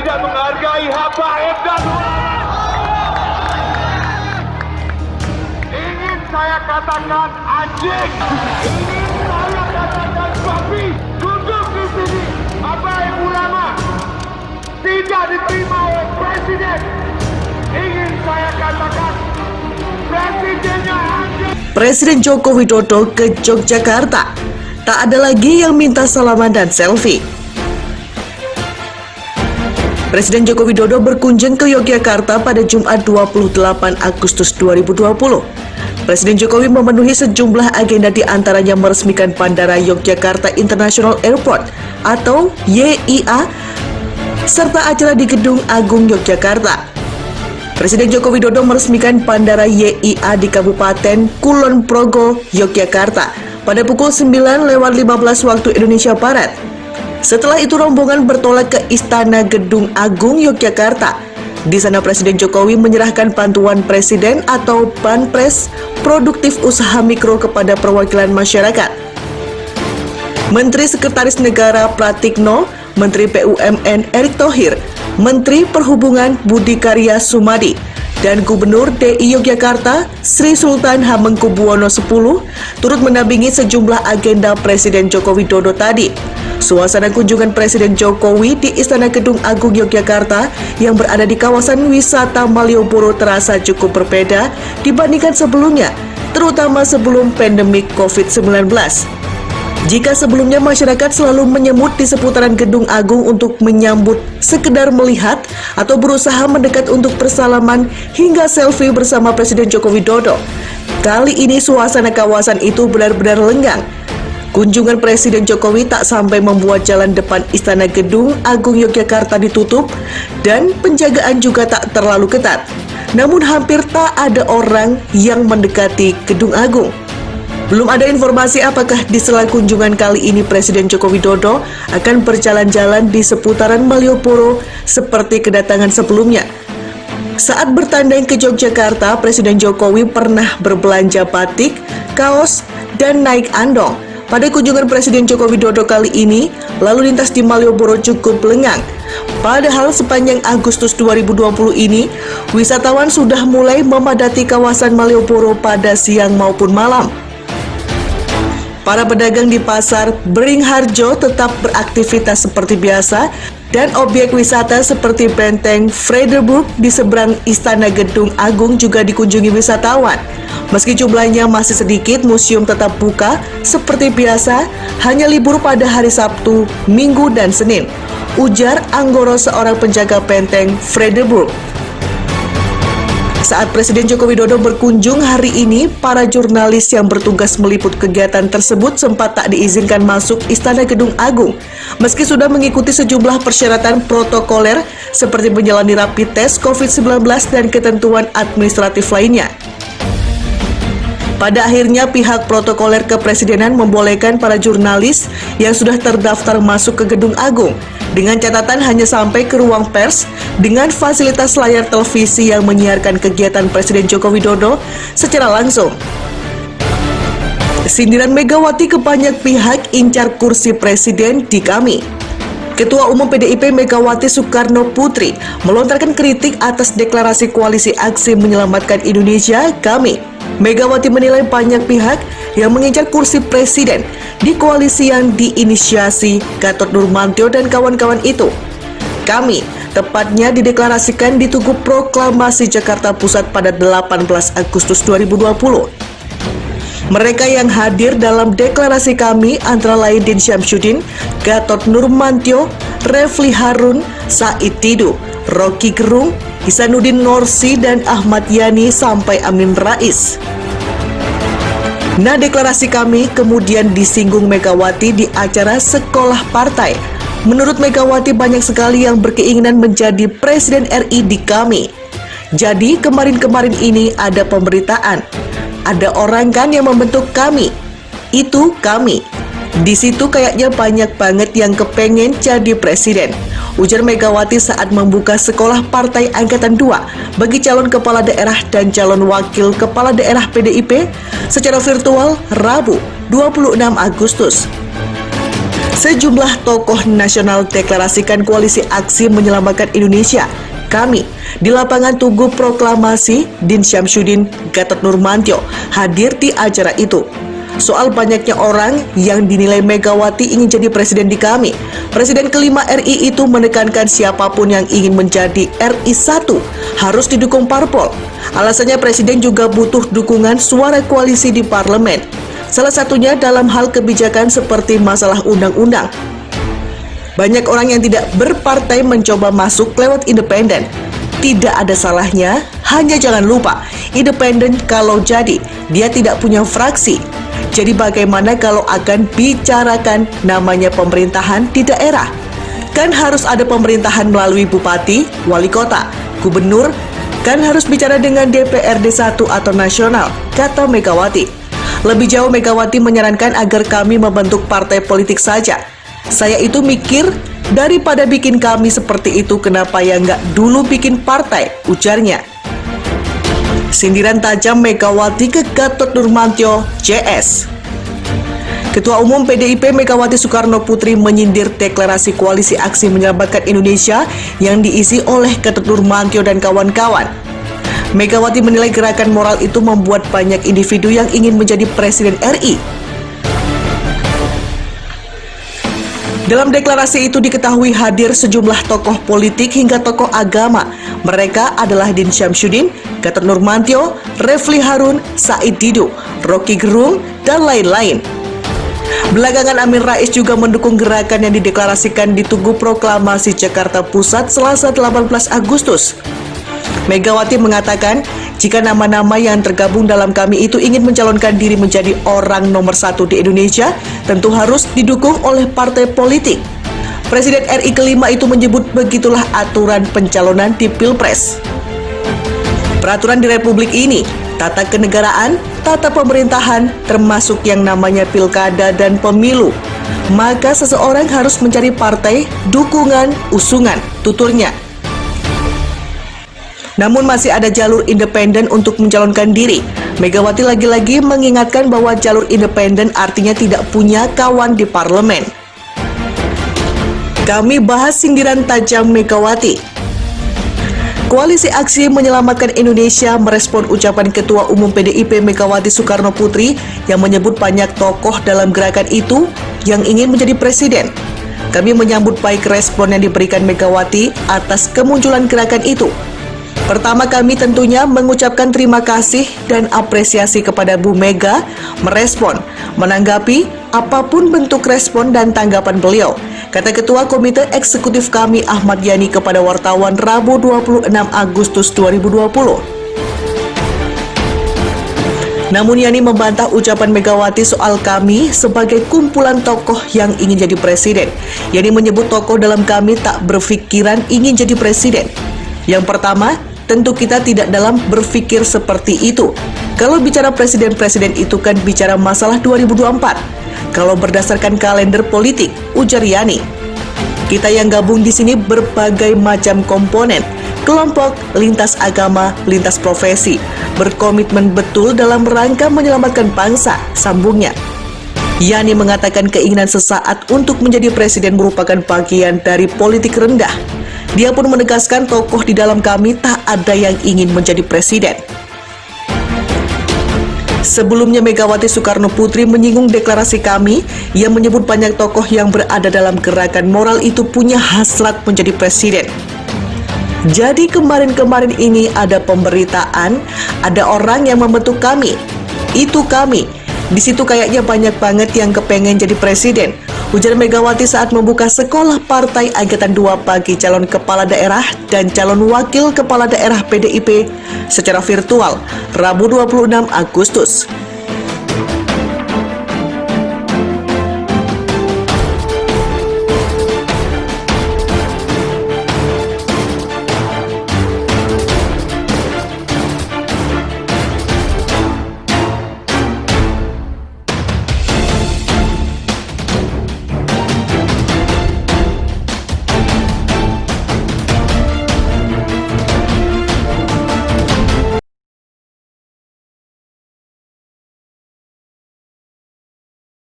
tidak menghargai habaib dan ingin saya katakan anjing, ingin saya katakan babi, duduk di sini. Habaib ulama tidak diterima oleh presiden. Ingin saya katakan presidennya anjing. Presiden Joko Widodo ke Yogyakarta. Tak ada lagi yang minta salaman dan selfie. Presiden Joko Widodo berkunjung ke Yogyakarta pada Jumat 28 Agustus 2020. Presiden Jokowi memenuhi sejumlah agenda, di antaranya meresmikan Bandara Yogyakarta International Airport atau YIA serta acara di Gedung Agung Yogyakarta. Presiden Joko Widodo meresmikan Bandara YIA di Kabupaten Kulon Progo, Yogyakarta pada pukul 9:15 waktu Indonesia Barat. Setelah itu rombongan bertolak ke Istana Gedung Agung Yogyakarta. Di sana Presiden Jokowi menyerahkan bantuan presiden atau Banpres produktif usaha mikro kepada perwakilan masyarakat. Menteri Sekretaris Negara Pratikno, Menteri BUMN Erick Thohir, Menteri Perhubungan Budi Karya Sumadi, dan Gubernur DI Yogyakarta Sri Sultan Hamengkubuwono X turut mendampingi sejumlah agenda Presiden Joko Widodo tadi. Suasana kunjungan Presiden Jokowi di Istana Gedung Agung Yogyakarta yang berada di kawasan wisata Malioboro terasa cukup berbeda dibandingkan sebelumnya, terutama sebelum pandemi COVID-19. Jika sebelumnya masyarakat selalu menyemut di seputaran Gedung Agung untuk menyambut, sekedar melihat, atau berusaha mendekat untuk bersalaman hingga selfie bersama Presiden Joko Widodo, kali ini suasana kawasan itu benar-benar lenggang. Kunjungan Presiden Jokowi tak sampai membuat jalan depan Istana Gedung Agung Yogyakarta ditutup dan penjagaan juga tak terlalu ketat. Namun hampir tak ada orang yang mendekati Gedung Agung. Belum ada informasi apakah di sela kunjungan kali ini Presiden Joko Widodo akan berjalan-jalan di seputaran Malioboro seperti kedatangan sebelumnya. Saat bertandang ke Yogyakarta, Presiden Jokowi pernah berbelanja batik, kaos, dan naik andong. Pada kunjungan Presiden Joko Widodo kali ini, lalu lintas di Malioboro cukup lengang. Padahal sepanjang Agustus 2020 ini, wisatawan sudah mulai memadati kawasan Malioboro pada siang maupun malam. Para pedagang di pasar Beringharjo tetap beraktivitas seperti biasa, dan objek wisata seperti Benteng Frederburg di seberang Istana Gedung Agung juga dikunjungi wisatawan. Meski jumlahnya masih sedikit, museum tetap buka seperti biasa, hanya libur pada hari Sabtu, Minggu, dan Senin, ujar Anggoro, seorang penjaga Benteng Frederburg. Saat Presiden Joko Widodo berkunjung hari ini, para jurnalis yang bertugas meliput kegiatan tersebut sempat tak diizinkan masuk Istana Gedung Agung, meski sudah mengikuti sejumlah persyaratan protokoler seperti menjalani rapid test COVID-19 dan ketentuan administratif lainnya. Pada akhirnya pihak protokoler kepresidenan membolehkan para jurnalis yang sudah terdaftar masuk ke Gedung Agung, dengan catatan hanya sampai ke ruang pers dengan fasilitas layar televisi yang menyiarkan kegiatan Presiden Joko Widodo secara langsung. Sindiran Megawati ke banyak pihak incar kursi presiden di Kami. Ketua Umum PDIP Megawati Soekarno Putri melontarkan kritik atas deklarasi koalisi aksi menyelamatkan Indonesia Kami. Megawati menilai banyak pihak yang mengincar kursi presiden di koalisi yang diinisiasi Gatot Nurmantio dan kawan-kawan itu. Kami tepatnya dideklarasikan di Tugu Proklamasi Jakarta Pusat pada 18 Agustus 2020. Mereka yang hadir dalam deklarasi Kami antara lain Din Syamsuddin, Gatot Nurmantio, Refli Harun, Said Tidu, Rocky Gerung, Ihsanuddin Nursi, dan Ahmad Yani sampai Amin Rais. Nah, deklarasi Kami kemudian disinggung Megawati di acara Sekolah Partai. Menurut Megawati, banyak sekali yang berkeinginan menjadi Presiden RI di Kami. Jadi kemarin-kemarin ini ada pemberitaan, ada orang kan yang membentuk Kami. Itu Kami. Di situ kayaknya banyak banget yang kepengen jadi presiden, ujar Megawati saat membuka Sekolah Partai Angkatan 2 bagi calon kepala daerah dan calon wakil kepala daerah PDIP secara virtual Rabu 26 Agustus. Sejumlah tokoh nasional deklarasikan koalisi aksi menyelamatkan Indonesia. Kami di lapangan Tugu Proklamasi, Din Syamsuddin, Gatot Nurmantio hadir di acara itu. Soal banyaknya orang yang dinilai Megawati ingin jadi presiden di kami, Presiden kelima RI itu menekankan siapapun yang ingin menjadi RI 1 harus didukung parpol. Alasannya presiden juga butuh dukungan suara koalisi di parlemen. Salah satunya dalam hal kebijakan seperti masalah undang-undang. Banyak orang yang tidak berpartai mencoba masuk lewat independen. Tidak ada salahnya, hanya jangan lupa, independen kalau jadi, dia tidak punya fraksi. Jadi bagaimana kalau akan bicarakan namanya pemerintahan di daerah? Kan harus ada pemerintahan melalui bupati, wali kota, gubernur, kan harus bicara dengan DPRD 1 atau nasional, kata Megawati. Lebih jauh Megawati menyarankan agar kami membentuk partai politik saja. Saya itu mikir, daripada bikin kami seperti itu, kenapa ya nggak dulu bikin partai, ujarnya. Sindiran tajam Megawati ke Gatot Nurmantio, JS. Ketua Umum PDIP Megawati Soekarno Putri menyindir deklarasi koalisi aksi menyelamatkan Indonesia yang diisi oleh Gatot Nurmantio dan kawan-kawan. Megawati menilai gerakan moral itu membuat banyak individu yang ingin menjadi presiden RI. Dalam deklarasi itu diketahui hadir sejumlah tokoh politik hingga tokoh agama. Mereka adalah Din Syamsuddin, Gatot Nurmantio, Refli Harun, Said Didu, Rocky Gerung, dan lain-lain. Belakangan Amin Rais juga mendukung gerakan yang dideklarasikan di Tugu Proklamasi Jakarta Pusat Selasa 18 Agustus. Megawati mengatakan, jika nama-nama yang tergabung dalam kami itu ingin mencalonkan diri menjadi orang nomor 1 di Indonesia, tentu harus didukung oleh partai politik. Presiden RI kelima itu menyebut begitulah aturan pencalonan di Pilpres. Peraturan di Republik ini, tata kenegaraan, tata pemerintahan, termasuk yang namanya pilkada dan pemilu. Maka seseorang harus mencari partai, dukungan, usungan, tuturnya. Namun masih ada jalur independen untuk mencalonkan diri. Megawati lagi-lagi mengingatkan bahwa jalur independen artinya tidak punya kawan di parlemen. Kami bahas sindiran tajam Megawati. Koalisi Aksi Menyelamatkan Indonesia merespon ucapan Ketua Umum PDIP Megawati Soekarno Putri yang menyebut banyak tokoh dalam gerakan itu yang ingin menjadi presiden. Kami menyambut baik respon yang diberikan Megawati atas kemunculan gerakan itu. Pertama, kami tentunya mengucapkan terima kasih dan apresiasi kepada Bu Mega merespon, menanggapi apapun bentuk respon dan tanggapan beliau, kata Ketua Komite Eksekutif kami Ahmad Yani kepada wartawan Rabu 26 Agustus 2020. Namun Yani membantah ucapan Megawati soal kami sebagai kumpulan tokoh yang ingin jadi presiden. Yani menyebut tokoh dalam kami tak berpikiran ingin jadi presiden. Yang pertama, tentu kita tidak dalam berpikir seperti itu. Kalau bicara presiden-presiden itu kan bicara masalah 2024. Kalau berdasarkan kalender politik, ujar Yani. Kita yang gabung di sini berbagai macam komponen, kelompok, lintas agama, lintas profesi, berkomitmen betul dalam rangka menyelamatkan bangsa, sambungnya. Yani mengatakan keinginan sesaat untuk menjadi presiden merupakan bagian dari politik rendah. Dia pun menegaskan tokoh di dalam kami tak ada yang ingin menjadi presiden. Sebelumnya Megawati Soekarno Putri menyinggung deklarasi kami yang menyebut banyak tokoh yang berada dalam gerakan moral itu punya hasrat menjadi presiden. Jadi kemarin-kemarin ini ada pemberitaan, ada orang yang membentuk kami. Itu kami. Di situ kayaknya banyak banget yang kepengen jadi presiden, ujar Megawati saat membuka sekolah partai angkatan 2 bagi calon kepala daerah dan calon wakil kepala daerah PDIP secara virtual Rabu 26 Agustus.